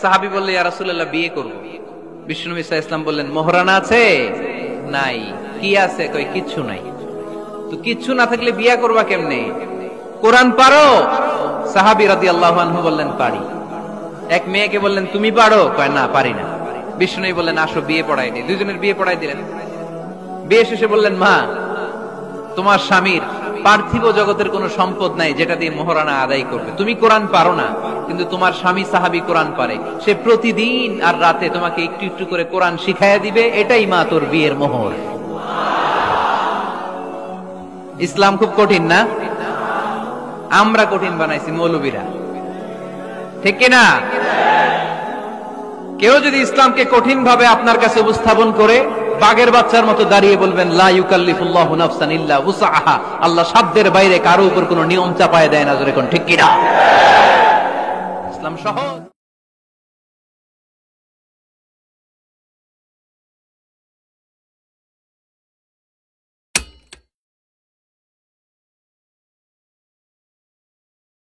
সাহাবী বলল, ইয়া রাসূলুল্লাহ, বিয়ে করব। বিশ্বনবী সাল্লাল্লাহু আলাইহি ওয়াসাল্লাম বললেন, মোহরানা আছে? নাই। কি আছে? কই কিচ্ছু নাই। তো কিচ্ছু না থাকলে বিয়ে করবা কেমনে? কোরআন পারো? সাহাবী রাদিয়াল্লাহু আনহু বললেন, পারি। এক মেয়েকে বললেন, তুমি পারো? কয় না, পারি না। বিশ্বনবী বললেন, আসো বিয়ে পড়াই দিই। দুইজনের বিয়ে পড়াই দিলেন। বিয়ে শেষে বললেন, মা, তোমার স্বামীর পার্থিব জগতের কোনো সম্পদ নাই যেটা দিয়ে মোহরানা আদায় করবে। তুমি কোরআন পারো না, কিন্তু তোমার স্বামী সাহাবী কোরআন পারে। সে প্রতিদিন আর রাতে তোমাকে একটু একটু করে কোরআন শিখাইয়া দিবে। এটাই মা তোর বিয়ের মোহর। ইসলাম খুব কঠিন না? আমরা কঠিন বানাইছি মৌলবীরা, ঠিক কিনা? কেউ যদি ইসলামকে কঠিন ভাবে আপনার কাছে উপস্থাপন করে, বাঘের বাচ্চার মতো দাঁড়িয়ে বলবেন, লা ইউকাল্লিফুল্লাহু নাফসান ইল্লা উসআহা। আল্লাহ সাধ্যের বাইরে কারো উপর কোনো নিয়ম চাপায় দেয় না। জোরে কোন ঠিক কিনা? ইসলাম সহজ।